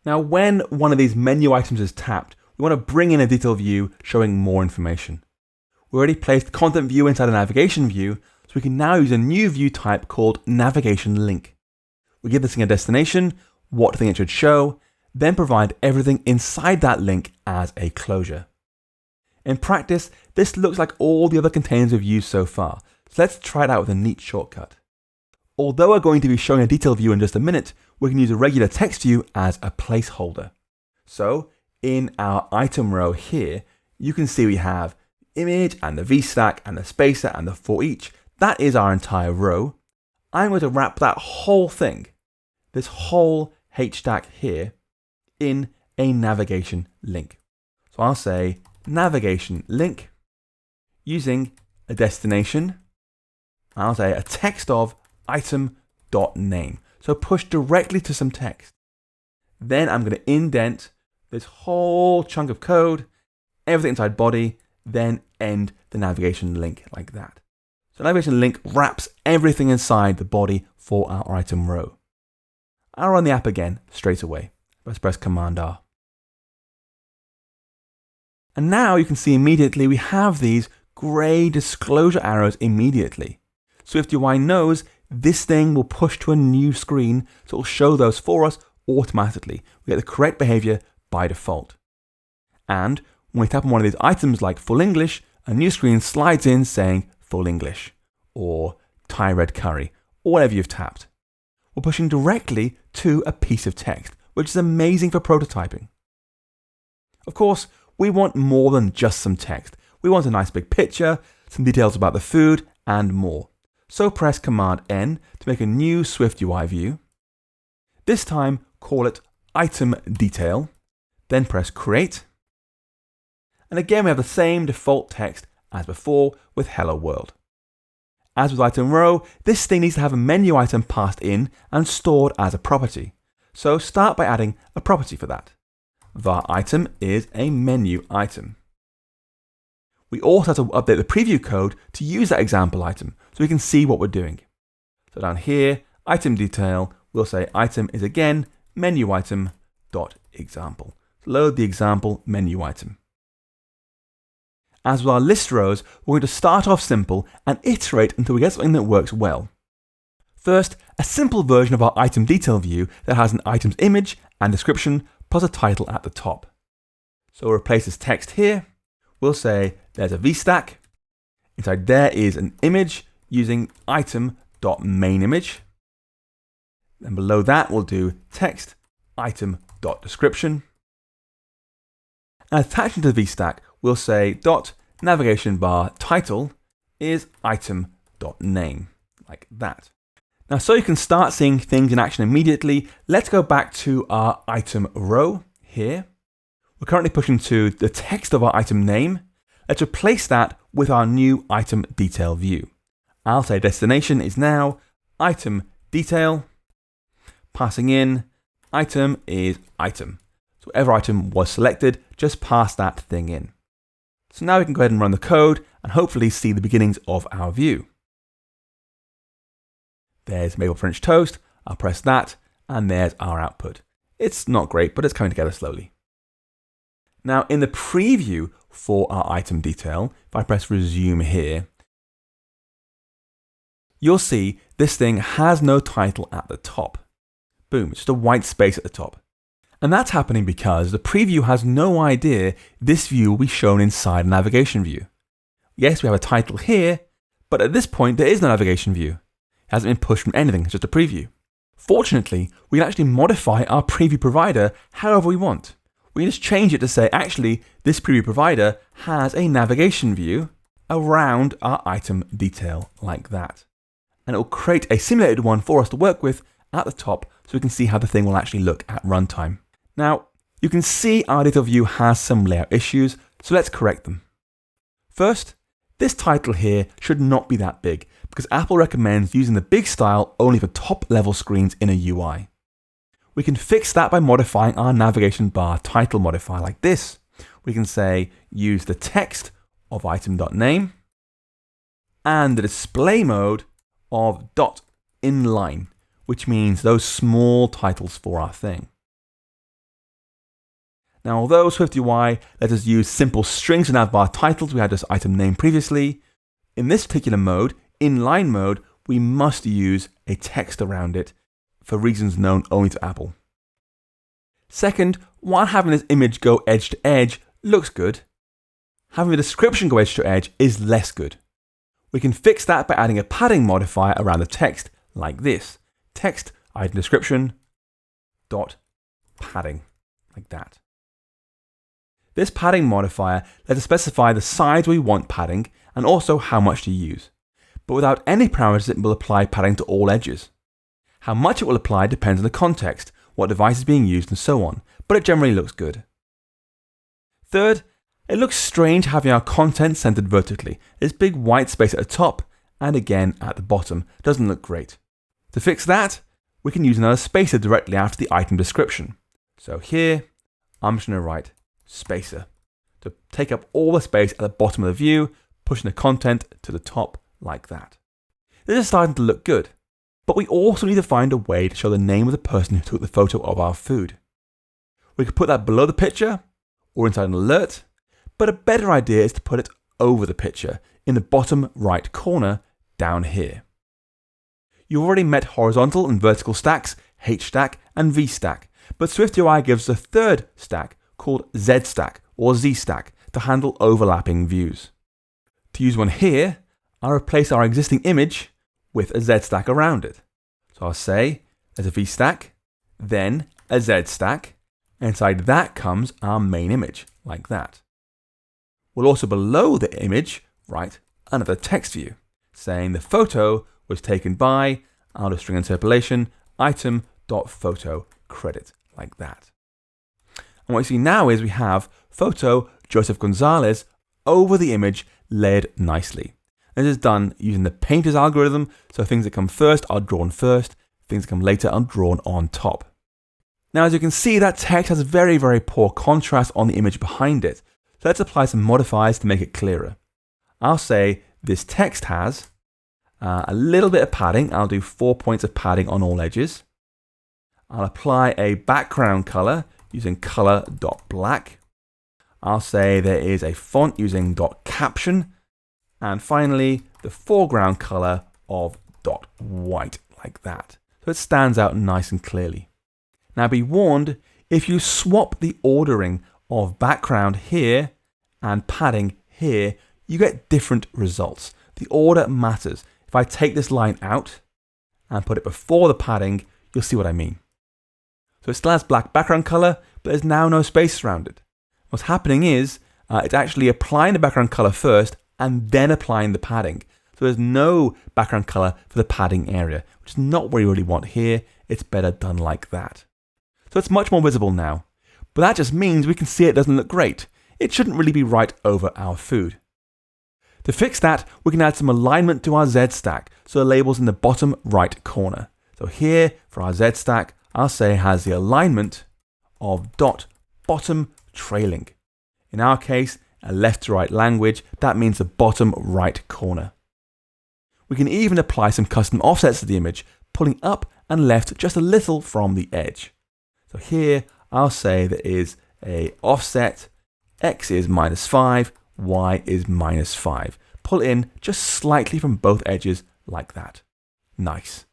Now, when one of these menu items is tapped, we want to bring in a detail view showing more information. We already placed the content view inside a navigation view, so we can now use a new view type called NavigationLink. We give this thing a destination, what thing it should show, then provide everything inside that link as a closure. In practice, this looks like all the other containers we've used so far, so let's try it out with a neat shortcut. Although we're going to be showing a detail view in just a minute, we can use a regular text view as a placeholder. So in our item row here, you can see we have image and the VStack and the spacer and the for each. That is our entire row. I'm going to wrap that whole thing, this whole HStack here, in a navigation link. So I'll say navigation link using a destination. I'll say a text of item.name. So push directly to some text. Then I'm going to indent this whole chunk of code, everything inside body, then end the navigation link like that. So navigation link wraps everything inside the body for our item row. I'll run the app again straight away. Let's press Command R. And now you can see immediately we have these grey disclosure arrows immediately. SwiftUI knows this thing will push to a new screen, so it will show those for us automatically. We get the correct behavior by default. And when we tap on one of these items like full English, a new screen slides in saying full English or Thai red curry or whatever you've tapped. We're pushing directly to a piece of text, which is amazing for prototyping. Of course, we want more than just some text. We want a nice big picture, some details about the food, and more. So press Command N to make a new SwiftUI view. This time, call it Item Detail, then press Create. And again, we have the same default text as before with Hello World. As with Item Row, this thing needs to have a menu item passed in and stored as a property. So start by adding a property for that. var item is a menu item. We also have to update the preview code to use that example item so we can see what we're doing. So down here, item detail, we'll say item is again menu item dot example. Load the example menu item. As with our list rows, we're going to start off simple and iterate until we get something that works well. First, a simple version of our item detail view that has an item's image and description plus a title at the top. So we'll replace this text here. We'll say there's a VStack. Inside there is an image using item.mainImage. Then below that we'll do text item.description. And attaching to the VStack, we'll say dot navigation bar title is item.name, like that. Now, so you can start seeing things in action immediately, let's go back to our item row here. We're currently pushing to the text of our item name. Let's replace that with our new item detail view. I'll say destination is now item detail, passing in item is item. So whatever item was selected, just pass that thing in. So now we can go ahead and run the code and hopefully see the beginnings of our view. There's maple French toast, I'll press that, and there's our output. It's not great, but it's coming together slowly. Now in the preview for our item detail, if I press resume here, you'll see this thing has no title at the top. Boom, it's just a white space at the top. And that's happening because the preview has no idea this view will be shown inside a navigation view. Yes, we have a title here, but at this point there is no navigation view. It hasn't been pushed from anything, it's just a preview. Fortunately, we can actually modify our preview provider however we want. We can just change it to say, actually, this preview provider has a navigation view around our item detail like that. And it will create a simulated one for us to work with at the top so we can see how the thing will actually look at runtime. Now, you can see our detail view has some layout issues, so let's correct them. First, this title here should not be that big because Apple recommends using the big style only for top level screens in a UI. We can fix that by modifying our navigation bar title modifier like this. We can say use the text of item.name and the display mode of dot inline, which means those small titles for our thing. Now, although SwiftUI lets us use simple strings in navbar titles, we had this item name previously, in this particular mode, inline mode, we must use a text around it for reasons known only to Apple. Second, while having this image go edge to edge looks good, having the description go edge to edge is less good. We can fix that by adding a padding modifier around the text like this. Text item description dot padding, like that. This padding modifier lets us specify the size we want padding and also how much to use. But without any parameters, it will apply padding to all edges. How much it will apply depends on the context, what device is being used and so on, but it generally looks good. Third, it looks strange having our content centered vertically. This big white space at the top and again at the bottom doesn't look great. To fix that, we can use another spacer directly after the item description. So here, I'm just going to write spacer to take up all the space at the bottom of the view, pushing the content to the top like that. This is starting to look good, but we also need to find a way to show the name of the person who took the photo of our food. We could put that below the picture or inside an alert, but a better idea is to put it over the picture in the bottom right corner down here. You've already met horizontal and vertical stacks, H-stack and V-stack, but SwiftUI gives us a third stack called Zed Stack or ZStack to handle overlapping views. To use one here, I'll replace our existing image with a Zed Stack around it. So I'll say there's a V-stack, then a Zed Stack, and inside that comes our main image, like that. We'll also below the image write another text view, saying the photo was taken by, I'll do string interpolation, item.photo credit, like that. And what you see now is we have photo Joseph Gonzalez over the image layered nicely. This is done using the painter's algorithm, so things that come first are drawn first, things that come later are drawn on top. Now, as you can see, that text has very, very poor contrast on the image behind it. So let's apply some modifiers to make it clearer. I'll say this text has a little bit of padding. I'll do 4 points of padding on all edges. I'll apply a background color using color.black. I'll say there is a font using .caption. And finally, the foreground color of .white, like that. So it stands out nice and clearly. Now be warned, if you swap the ordering of background here and padding here, you get different results. The order matters. If I take this line out and put it before the padding, you'll see what I mean. So it still has black background color, but there's now no space around it. What's happening is it's actually applying the background color first and then applying the padding. So there's no background color for the padding area, which is not what we really want here. It's better done like that. So it's much more visible now. But that just means we can see it doesn't look great. It shouldn't really be right over our food. To fix that, we can add some alignment to our Zed Stack, so the label's in the bottom right corner. So here, for our Zed Stack, I'll say it has the alignment of .bottom trailing. In our case, a left to right language, that means the bottom right corner. We can even apply some custom offsets to the image, pulling up and left just a little from the edge. So here, I'll say there is a offset, X is -5, Y is -5. Pull in just slightly from both edges like that. Nice.